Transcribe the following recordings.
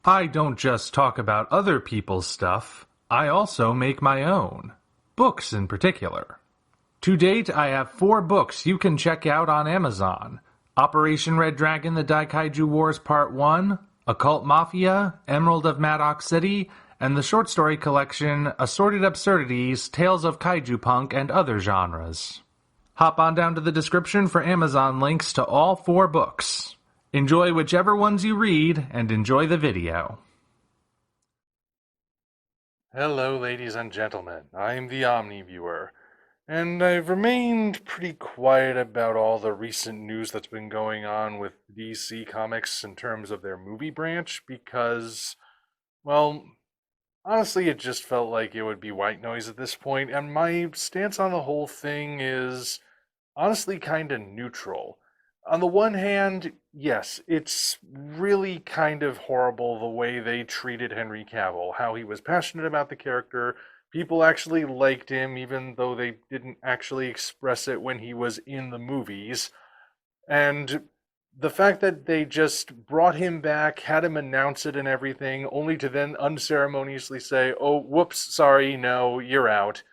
I don't just talk about other people's stuff, I also make my own. Books in particular. To date, I have 4 books you can check out on Amazon. Operation Red Dragon: The Daikaiju Wars Part 1, Occult Mafia, Emerald of Maddox City, and the short story collection Assorted Absurdities, Tales of Kaiju Punk and Other Genres. Hop on down to the description for Amazon links to all 4 books. Enjoy whichever ones you read, and enjoy the video. Hello, ladies and gentlemen. I'm the Omni viewer, and I've remained pretty quiet about all the recent news that's been going on with DC Comics in terms of their movie branch because, well, honestly, it just felt like it would be white noise at this point, and my stance on the whole thing is honestly kind of neutral. On the one hand, yes, it's really kind of horrible the way they treated Henry Cavill, how he was passionate about the character. People actually liked him, even though they didn't actually express it when he was in the movies. And the fact that they just brought him back, had him announce it and everything, only to then unceremoniously say, "Oh, whoops, sorry, no, you're out."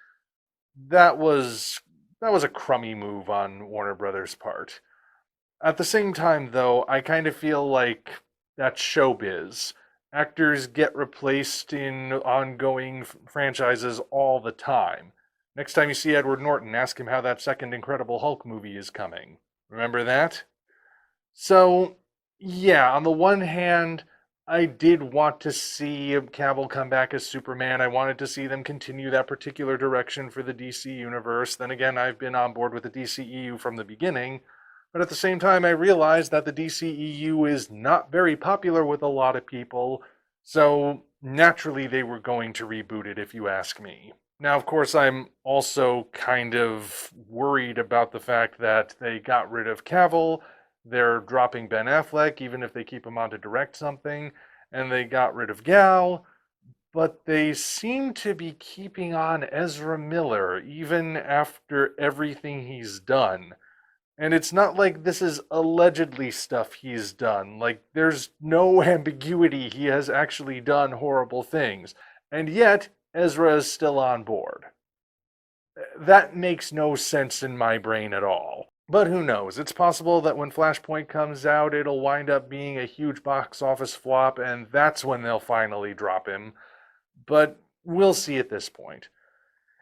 That was that was a crummy move on Warner Brothers' part. At the same time, though, I kind of feel like that's showbiz. Actors get replaced in ongoing franchises all the time. Next time you see Edward Norton, ask him how that second Incredible Hulk movie is coming. Remember that? So, yeah, on the one hand, I did want to see Cavill come back as Superman. I wanted to see them continue that particular direction for the DC universe. Then again, I've been on board with the DCEU from the beginning. But at the same time, I realized that the DCEU is not very popular with a lot of people, so naturally they were going to reboot it, if you ask me. Now, of course, I'm also kind of worried about the fact that they got rid of Cavill, they're dropping Ben Affleck, even if they keep him on to direct something, and they got rid of Gal, but they seem to be keeping on Ezra Miller even after everything he's done. And it's not like this is allegedly stuff he's done. Like, there's no ambiguity he has actually done horrible things. And yet, Ezra is still on board. That makes no sense in my brain at all. But who knows? It's possible that when Flashpoint comes out, it'll wind up being a huge box office flop, and that's when they'll finally drop him. But we'll see at this point.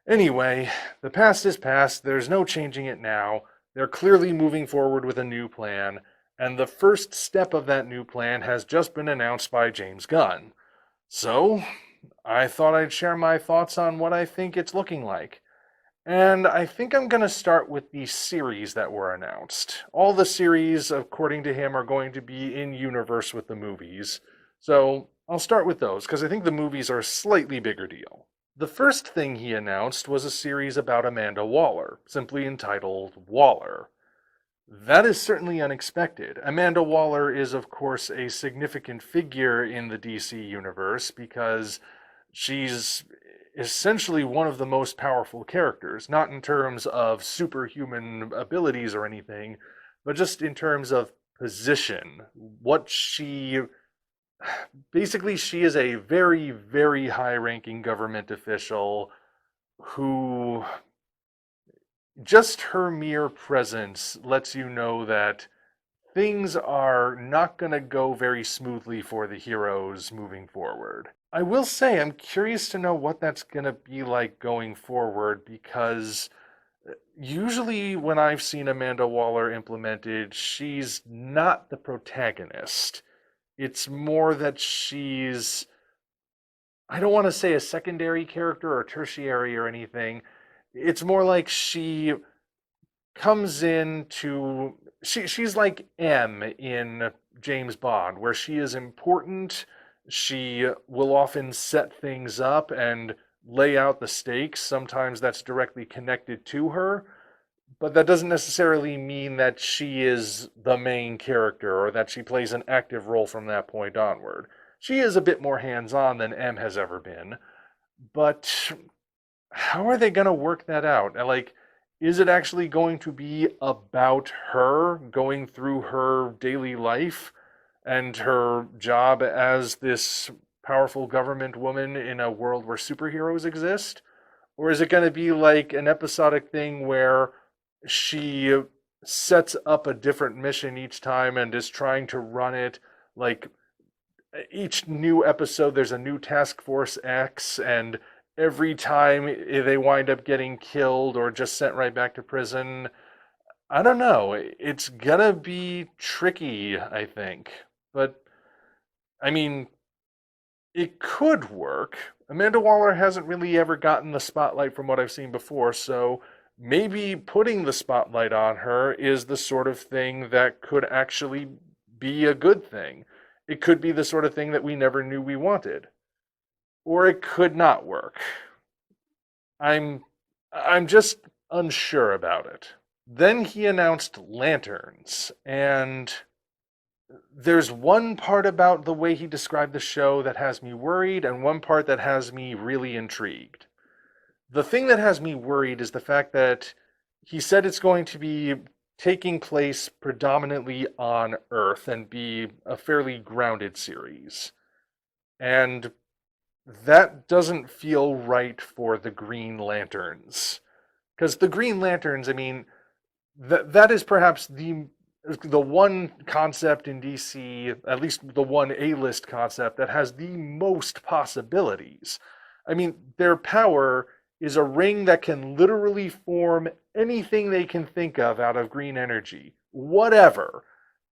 Anyway, the past is past. There's no changing it now. They're clearly moving forward with a new plan, and the first step of that new plan has just been announced by James Gunn. So, I thought I'd share my thoughts on what I think it's looking like. And I think I'm going to start with the series that were announced. All the series, according to him, are going to be in universe with the movies. So, I'll start with those, because I think the movies are a slightly bigger deal. The first thing he announced was a series about Amanda Waller, simply entitled Waller. That is certainly unexpected. Amanda Waller is, of course, a significant figure in the DC universe because she's essentially one of the most powerful characters, not in terms of superhuman abilities or anything, but just in terms of position. What she Basically, she is a very, very high ranking government official who just her mere presence lets you know that things are not going to go very smoothly for the heroes moving forward. I will say, I'm curious to know what that's going to be like going forward because usually when I've seen Amanda Waller implemented, she's not the protagonist. It's more that she's, I don't want to say a secondary character or tertiary or anything. It's more like she comes in to, she's like M in James Bond, where she is important. She will often set things up and lay out the stakes. Sometimes that's directly connected to her, but that doesn't necessarily mean that she is the main character or that she plays an active role from that point onward. She is a bit more hands-on than M has ever been, but how are they going to work that out? Like, is it actually going to be about her going through her daily life? and her job as this powerful government woman in a world where superheroes exist? Or is it going to be like an episodic thing where she sets up a different mission each time and is trying to run it like each new episode there's a new task force X, and every time they wind up getting killed or just sent right back to prison? I don't know. It's gonna be tricky, I think. But I mean, it could work. Amanda Waller hasn't really ever gotten the spotlight from what I've seen before, so maybe putting the spotlight on her is the sort of thing that could actually be a good thing. It could be the sort of thing that we never knew we wanted. Or it could not work. I'm I'm just unsure about it. Then he announced lanterns, and there's one part about the way he described the show that has me worried, and one part that has me really intrigued. The thing that has me worried is the fact that he said it's going to be taking place predominantly on Earth and be a fairly grounded series. And that doesn't feel right for the Green Lanterns. Because the Green Lanterns, I mean, that is perhaps the one concept in DC, at least the one A-list concept that has the most possibilities. I mean, their power is a ring that can literally form anything they can think of out of green energy, whatever.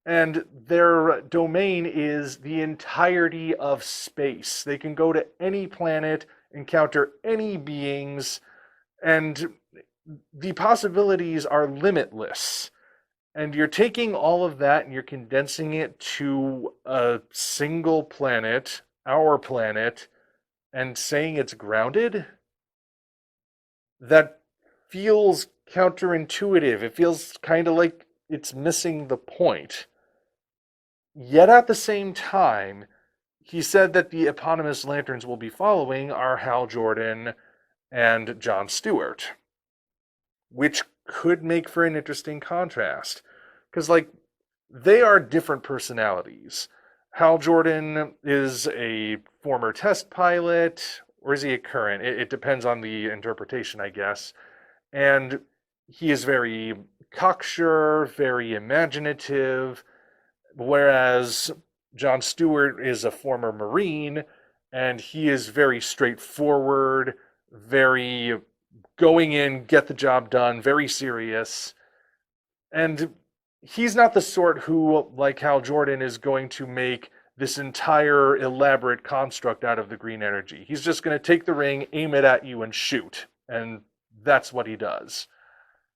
And their domain is the entirety of space. They can go to any planet, encounter any beings, and the possibilities are limitless. And you're taking all of that and you're condensing it to a single planet, our planet, and saying it's grounded? That feels counterintuitive. It feels kind of like it's missing the point. Yet at the same time, he said that the eponymous lanterns we'll be following are Hal Jordan and Jon Stewart, which could make for an interesting contrast. Because, like, they are different personalities. Hal Jordan is a former test pilot, or is he a current? It depends on the interpretation, I guess. And he is very cocksure, very imaginative, whereas Jon Stewart is a former Marine, and he is very straightforward, very going in, get the job done, very serious. And he's not the sort who, like Hal Jordan, is going to make this entire elaborate construct out of the green energy. He's just going to take the ring, aim it at you, and shoot. And that's what he does.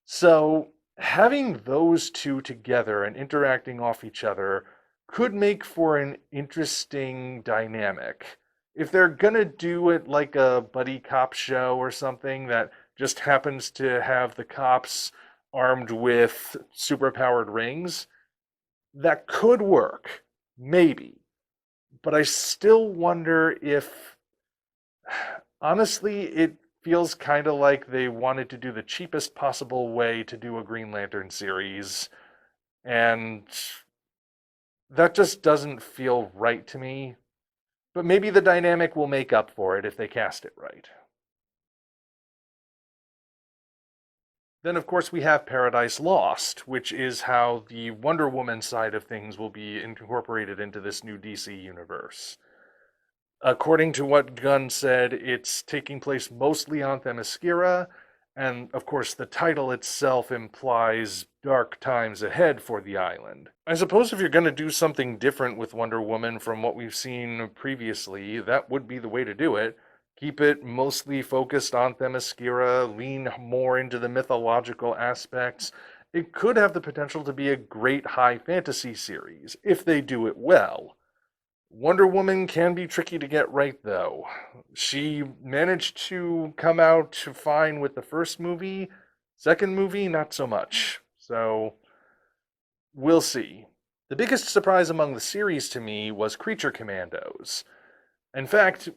So having those two together and interacting off each other could make for an interesting dynamic. If they're going to do it like a buddy cop show or something that just happens to have the cops armed with superpowered rings, that could work, maybe. But I still wonder if, honestly, it feels kind of like they wanted to do the cheapest possible way to do a Green Lantern series, and that just doesn't feel right to me. But maybe the dynamic will make up for it if they cast it right. Then, of course, we have Paradise Lost, which is how the Wonder Woman side of things will be incorporated into this new DC universe. According to what Gunn said, it's taking place mostly on Themyscira, and of course, the title itself implies dark times ahead for the island. I suppose if you're going to do something different with Wonder Woman from what we've seen previously, that would be the way to do it. Keep it mostly focused on Themyscira, lean more into the mythological aspects. It could have the potential to be a great high fantasy series, if they do it well. Wonder Woman can be tricky to get right, though. She managed to come out fine with the first movie. Second movie, not so much. So, we'll see. The biggest surprise among the series to me was Creature Commandos. In fact,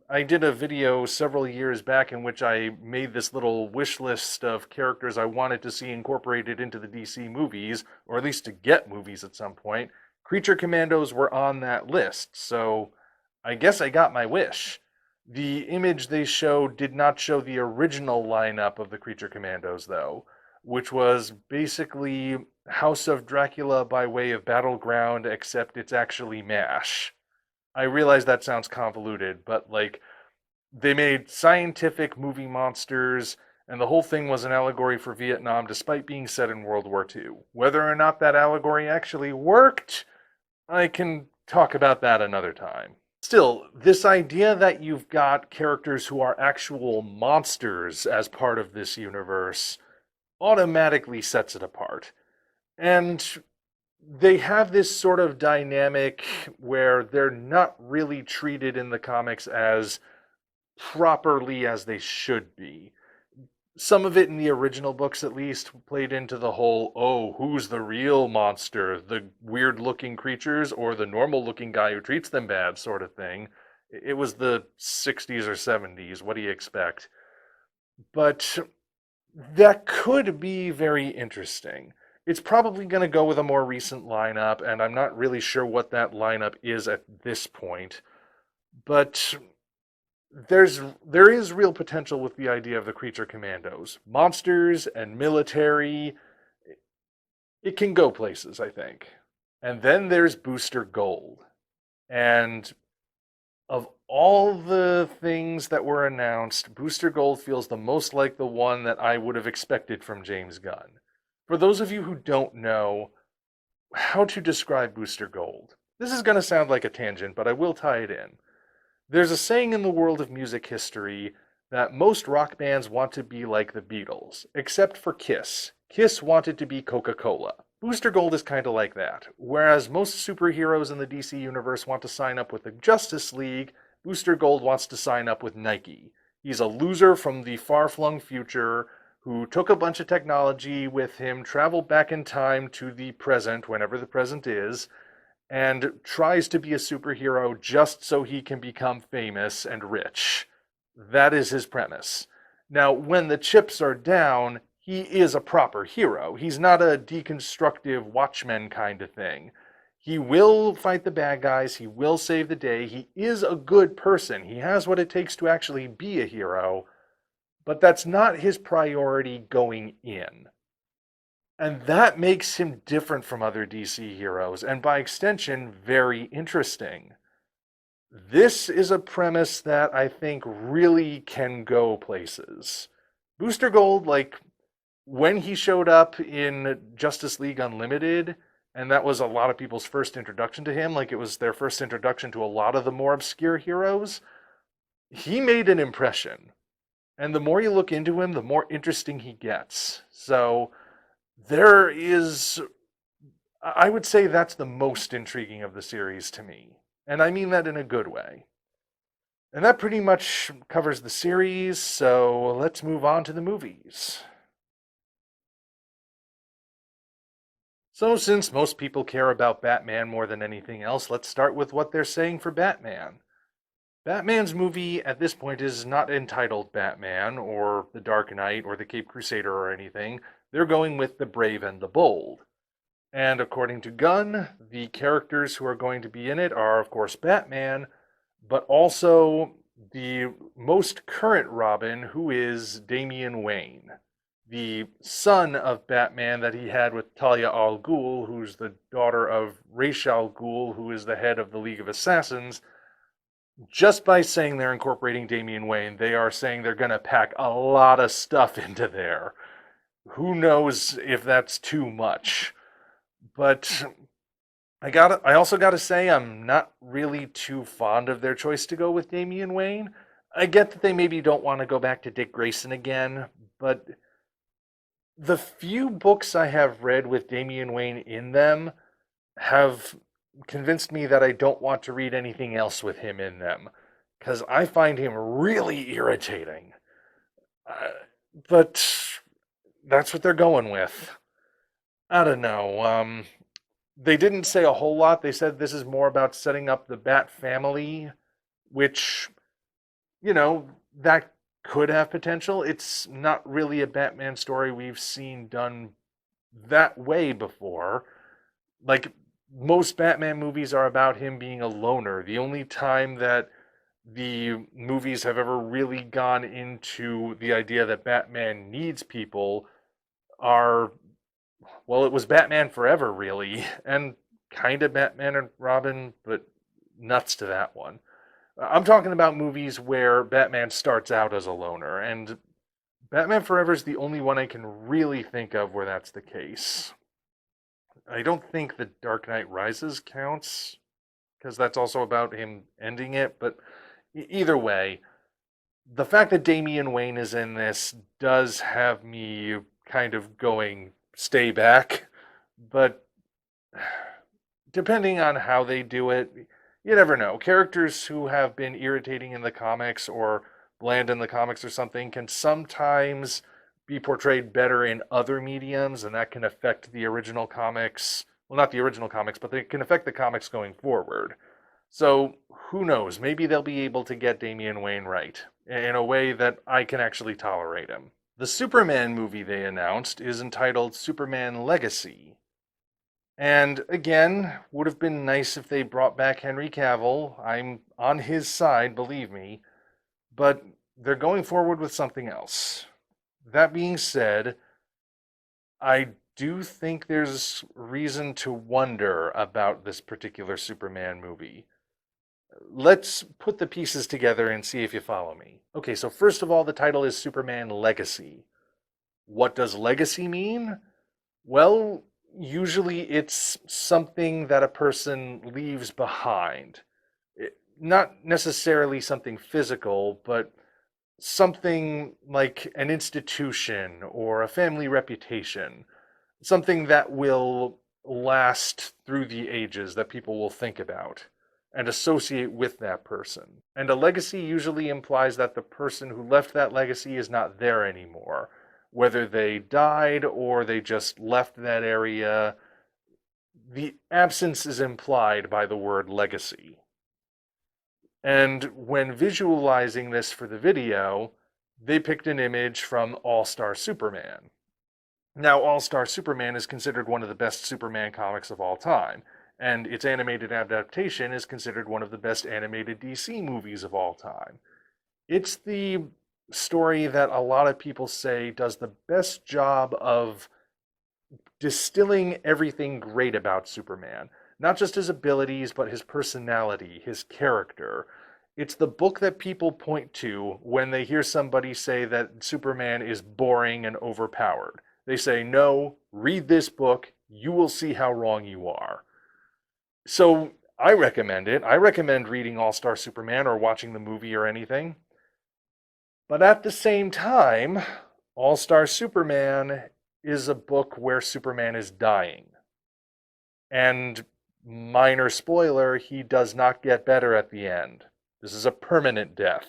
I did a video several years back in which I made this little wish list of characters I wanted to see incorporated into the DC movies, or at least to get movies at some point. Creature Commandos were on that list, so I guess I got my wish. The image they showed did not show the original lineup of the Creature Commandos, though, which was basically House of Dracula by way of Battleground, except it's actually MASH. I realize that sounds convoluted, but like, they made scientific movie monsters, and the whole thing was an allegory for Vietnam despite being set in World War II. Whether or not that allegory actually worked, I can talk about that another time. Still, this idea that you've got characters who are actual monsters as part of this universe automatically sets it apart. And they have this sort of dynamic where they're not really treated in the comics as properly as they should be. Some of it in the original books, at least, played into the whole, oh, who's the real monster? The weird looking creatures or the normal looking guy who treats them bad, sort of thing. It was the 60s or 70s. What do you expect? But that could be very interesting. It's probably going to go with a more recent lineup, and I'm not really sure what that lineup is at this point. But there is real potential with the idea of the Creature Commandos. Monsters and military, it can go places, I think. And then there's Booster Gold. And of all the things that were announced, Booster Gold feels the most like the one that I would have expected from James Gunn. For those of you who don't know how to describe Booster Gold, this is going to sound like a tangent, but I will tie it in. There's a saying in the world of music history that most rock bands want to be like the Beatles, except for Kiss. Kiss wanted to be Coca-Cola. Booster Gold is kind of like that. Whereas most superheroes in the DC universe want to sign up with the Justice League, Booster Gold wants to sign up with Nike. He's a loser from the far-flung future who took a bunch of technology with him, traveled back in time to the present, whenever the present is, and tries to be a superhero just so he can become famous and rich. That is his premise. Now, when the chips are down, he is a proper hero. He's not a deconstructive Watchmen kind of thing. He will fight the bad guys. He will save the day. He is a good person. He has what it takes to actually be a hero, but that's not his priority going in. And that makes him different from other DC heroes, and by extension, very interesting. This is a premise that I think really can go places. Booster Gold, like, when he showed up in Justice League Unlimited, and that was a lot of people's first introduction to him, like it was their first introduction to a lot of the more obscure heroes, he made an impression. And the more you look into him, the more interesting he gets. So there is, I would say that's the most intriguing of the series to me. And I mean that in a good way. And that pretty much covers the series, so let's move on to the movies. So since most people care about Batman more than anything else, let's start with what they're saying for Batman. Batman's movie at this point is not entitled Batman or The Dark Knight or The Caped Crusader or anything. They're going with The Brave and the Bold. And according to Gunn, the characters who are going to be in it are, of course, Batman, but also the most current Robin, who is Damian Wayne, the son of Batman that he had with Talia al Ghul, who's the daughter of Ra's al Ghul, who is the head of the League of Assassins. Just by saying they're incorporating Damian Wayne, they are saying they're going to pack a lot of stuff into there. Who knows if that's too much? But I also got to say I'm not really too fond of their choice to go with Damian Wayne. I get that they maybe don't want to go back to Dick Grayson again, but the few books I have read with Damian Wayne in them have convinced me that I don't want to read anything else with him in them, because I find him really irritating. But that's what they're going with. I don't know. They didn't say a whole lot. They said this is more about setting up the Bat family, which, that could have potential. It's not really a Batman story we've seen done that way before. Like, most Batman movies are about him being a loner. The only time that the movies have ever really gone into the idea that Batman needs people are, well, it was Batman Forever, really, and kind of Batman and Robin, but nuts to that one. I'm talking about movies where Batman starts out as a loner, and Batman Forever is the only one I can really think of where that's the case. I don't think The Dark Knight Rises counts, because that's also about him ending it, but either way, the fact that Damian Wayne is in this does have me kind of going, stay back, but depending on how they do it, you never know. Characters who have been irritating in the comics or bland in the comics or something can sometimes be portrayed better in other mediums, and that can affect the original comics. Well, not the original comics, but they can affect the comics going forward. So who knows? Maybe they'll be able to get Damian Wayne right in a way that I can actually tolerate him. The Superman movie they announced is entitled Superman Legacy. And again, would have been nice if they brought back Henry Cavill. I'm on his side, believe me. But they're going forward with something else. That being said, I do think there's reason to wonder about this particular Superman movie. Let's put the pieces together and see if you follow me. Okay, so first of all, the title is Superman Legacy. What does legacy mean? Well, usually it's something that a person leaves behind. Not necessarily something physical, but something like an institution or a family reputation. Something that will last through the ages that people will think about and associate with that person. And a legacy usually implies that the person who left that legacy is not there anymore. Whether they died or they just left that area, the absence is implied by the word legacy. And when visualizing this for the video, they picked an image from All-Star Superman. Now, All-Star Superman is considered one of the best Superman comics of all time, and its animated adaptation is considered one of the best animated DC movies of all time. It's the story that a lot of people say does the best job of distilling everything great about Superman. Not just his abilities, but his personality, his character. It's the book that people point to when they hear somebody say that Superman is boring and overpowered. They say, no, read this book. You will see how wrong you are. So I recommend it. I recommend reading All Star Superman or watching the movie or anything. But at the same time, All Star Superman is a book where Superman is dying. And minor spoiler, he does not get better at the end. This is a permanent death.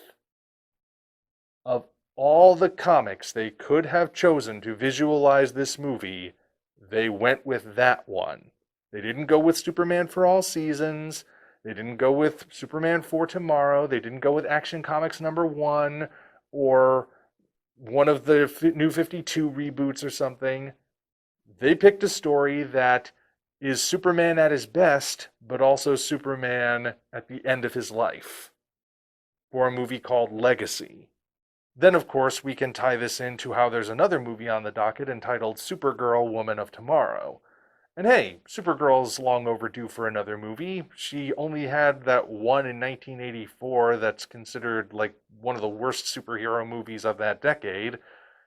Of all the comics they could have chosen to visualize this movie, they went with that one. They didn't go with Superman for All Seasons. They didn't go with Superman for Tomorrow. They didn't go with Action Comics #1 or one of the New 52 reboots or something. They picked a story that is Superman at his best, but also Superman at the end of his life for a movie called Legacy. Then, of course, we can tie this into how there's another movie on the docket entitled Supergirl, Woman of Tomorrow. And hey, Supergirl's long overdue for another movie. She only had that one in 1984 that's considered like one of the worst superhero movies of that decade.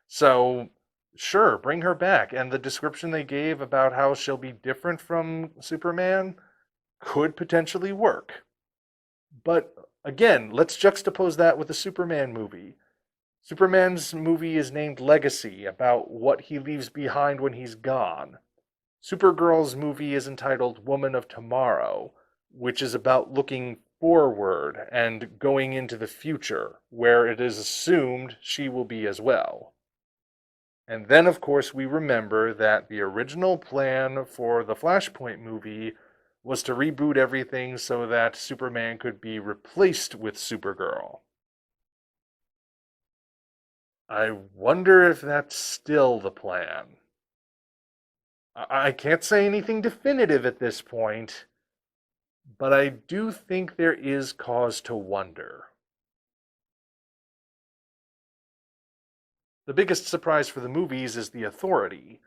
So, sure, bring her back. And the description they gave about how she'll be different from Superman could potentially work. But again, let's juxtapose that with the Superman movie. Superman's movie is named Legacy, about what he leaves behind when he's gone. Supergirl's movie is entitled Woman of Tomorrow, which is about looking forward and going into the future, where it is assumed she will be as well. And then, of course, we remember that the original plan for the Flashpoint movie was to reboot everything so that Superman could be replaced with Supergirl. I wonder if that's still the plan. I can't say anything definitive at this point, but I do think there is cause to wonder. The biggest surprise for the movies is the Authority,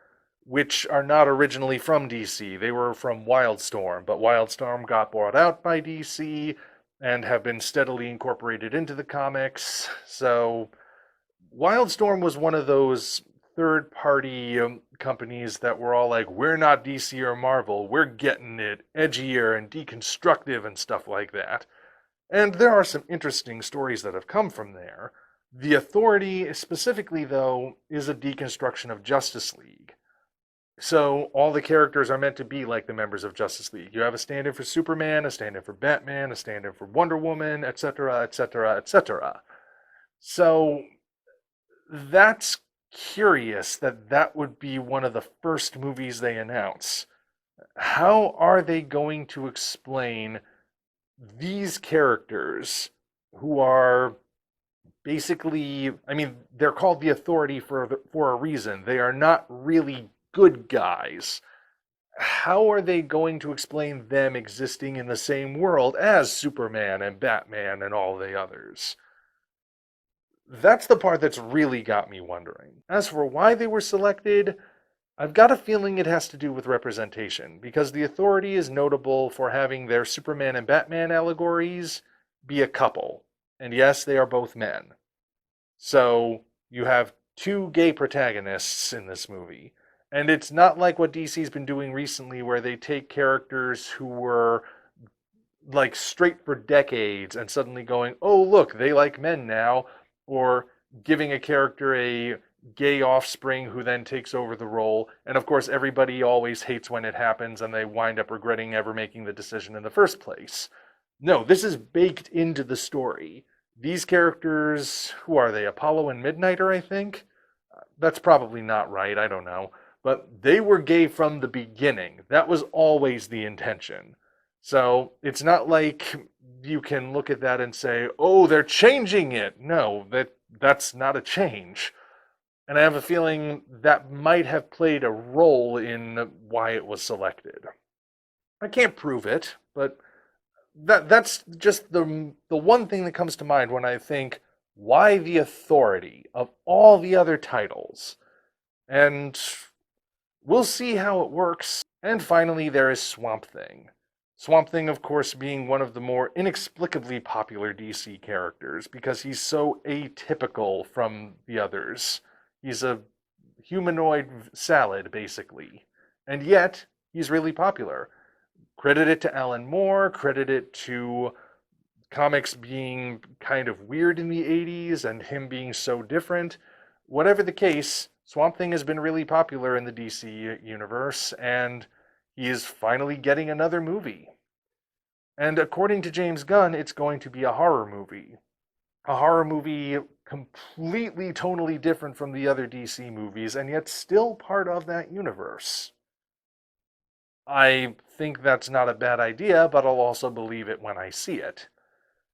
which are not originally from DC. They were from Wildstorm, but Wildstorm got bought out by DC and have been steadily incorporated into the comics. So Wildstorm was one of those third party companies that were all like, we're not DC or Marvel, we're getting it edgier and deconstructive and stuff like that. And there are some interesting stories that have come from there. The Authority, specifically, though, is a deconstruction of Justice League. So all the characters are meant to be like the members of Justice League. You have a stand in for Superman, a stand in for Batman, a stand in for Wonder Woman, etc., etc., etc. So that's curious that that would be one of the first movies they announce. How are they going to explain these characters who are basically, I mean, they're called the Authority for a reason. They are not really good guys. How are they going to explain them existing in the same world as Superman and Batman and all the others? That's the part that's really got me wondering. As for why they were selected, I've got a feeling it has to do with representation, because the Authority is notable for having their Superman and Batman allegories be a couple. And yes, they are both men. So you have two gay protagonists in this movie. And it's not like what DC's been doing recently, where they take characters who were like straight for decades and suddenly going, oh, look, they like men now, or giving a character a gay offspring who then takes over the role. And of course, everybody always hates when it happens and they wind up regretting ever making the decision in the first place. No, this is baked into the story. These characters, who are they? Apollo and Midnighter, I think? That's probably not right, I don't know. But they were gay from the beginning. That was always the intention. So it's not like you can look at that and say, oh, they're changing it. No, that's not a change. And I have a feeling that might have played a role in why it was selected. I can't prove it, but that's just the one thing that comes to mind when I think, why the Authority of all the other titles? And we'll see how it works. And finally, there is Swamp Thing. Swamp Thing, of course, being one of the more inexplicably popular DC characters because he's so atypical from the others. He's a humanoid salad, basically. And yet, he's really popular. Credit it to Alan Moore, credit it to comics being kind of weird in the 80s and him being so different. Whatever the case, Swamp Thing has been really popular in the DC universe, and he is finally getting another movie. And according to James Gunn, it's going to be a horror movie. A horror movie completely tonally different from the other DC movies, and yet still part of that universe. I think that's not a bad idea, but I'll also believe it when I see it.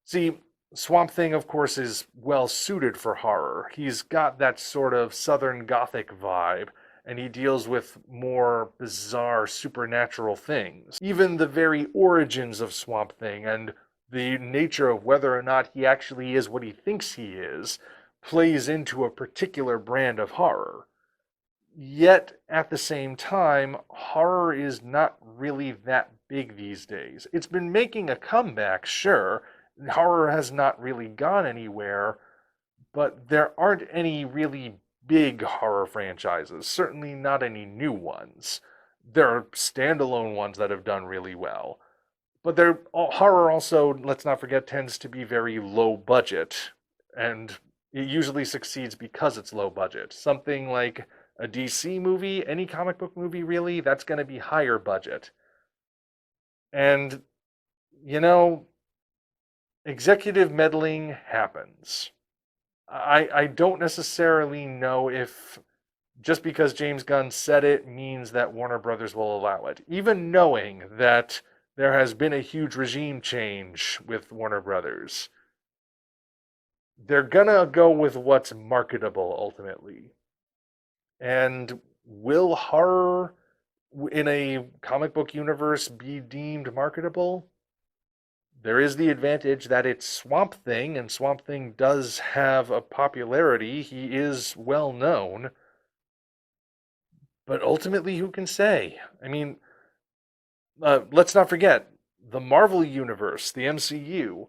See, Swamp Thing, of course, is well suited for horror. He's got that sort of Southern Gothic vibe, and he deals with more bizarre supernatural things. Even the very origins of Swamp Thing and the nature of whether or not he actually is what he thinks he is plays into a particular brand of horror. Yet, at the same time, horror is not really that big these days. It's been making a comeback, sure. Horror has not really gone anywhere, but there aren't any really big horror franchises, certainly not any new ones. There are standalone ones that have done really well. But horror also, let's not forget, tends to be very low budget, and it usually succeeds because it's low budget. Something like a DC movie, any comic book movie really, that's going to be higher budget. And, you know, executive meddling happens. I don't necessarily know if just because James Gunn said it means that Warner Brothers will allow it. Even knowing that there has been a huge regime change with Warner Brothers, they're gonna go with what's marketable ultimately. And will horror in a comic book universe be deemed marketable. There is the advantage that it's Swamp Thing, and Swamp Thing does have a popularity. He is well known. But ultimately, who can say? I mean, let's not forget the Marvel Universe, the MCU.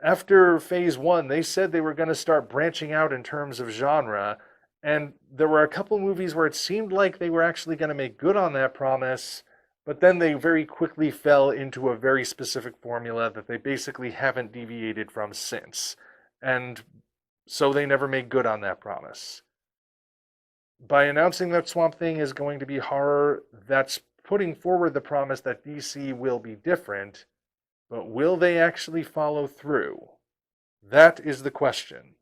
After Phase 1, they said they were going to start branching out in terms of genre, and there were a couple movies where it seemed like they were actually going to make good on that promise, but then they very quickly fell into a very specific formula that they basically haven't deviated from since. And so they never made good on that promise. By announcing that Swamp Thing is going to be horror, that's putting forward the promise that DC will be different, but will they actually follow through? That is the question.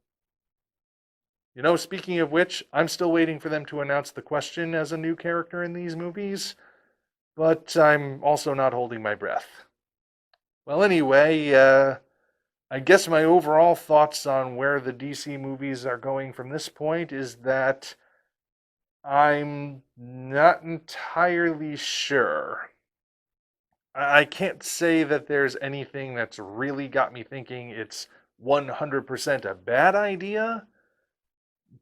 You know, speaking of which, I'm still waiting for them to announce the Question as a new character in these movies, but I'm also not holding my breath. Well, anyway, I guess my overall thoughts on where the DC movies are going from this point is that I'm not entirely sure. I can't say that there's anything that's really got me thinking it's 100% a bad idea,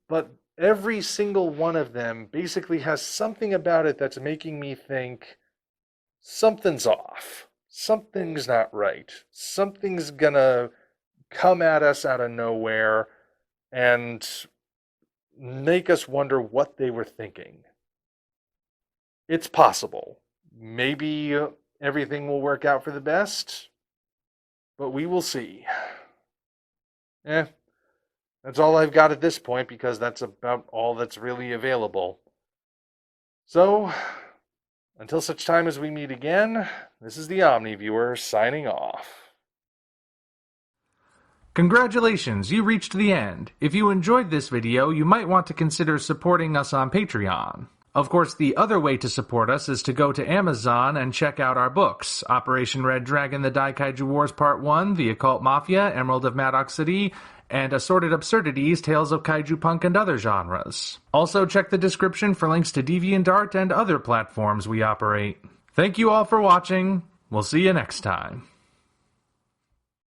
but every single one of them basically has something about it that's making me think something's off. Something's not right. Something's gonna come at us out of nowhere and make us wonder what they were thinking. It's possible. Maybe everything will work out for the best, but we will see. That's all I've got at this point because that's about all that's really available. So, until such time as we meet again, this is the Omni Viewer signing off. Congratulations, you reached the end. If you enjoyed this video, you might want to consider supporting us on Patreon. Of course, the other way to support us is to go to Amazon and check out our books, Operation Red Dragon, The Daikaiju Wars Part 1, The Occult Mafia, Emerald of Maddox City, and Assorted Absurdities, Tales of Kaiju Punk and Other Genres. Also check the description for links to DeviantArt and other platforms we operate. Thank you all for watching. We'll see you next time.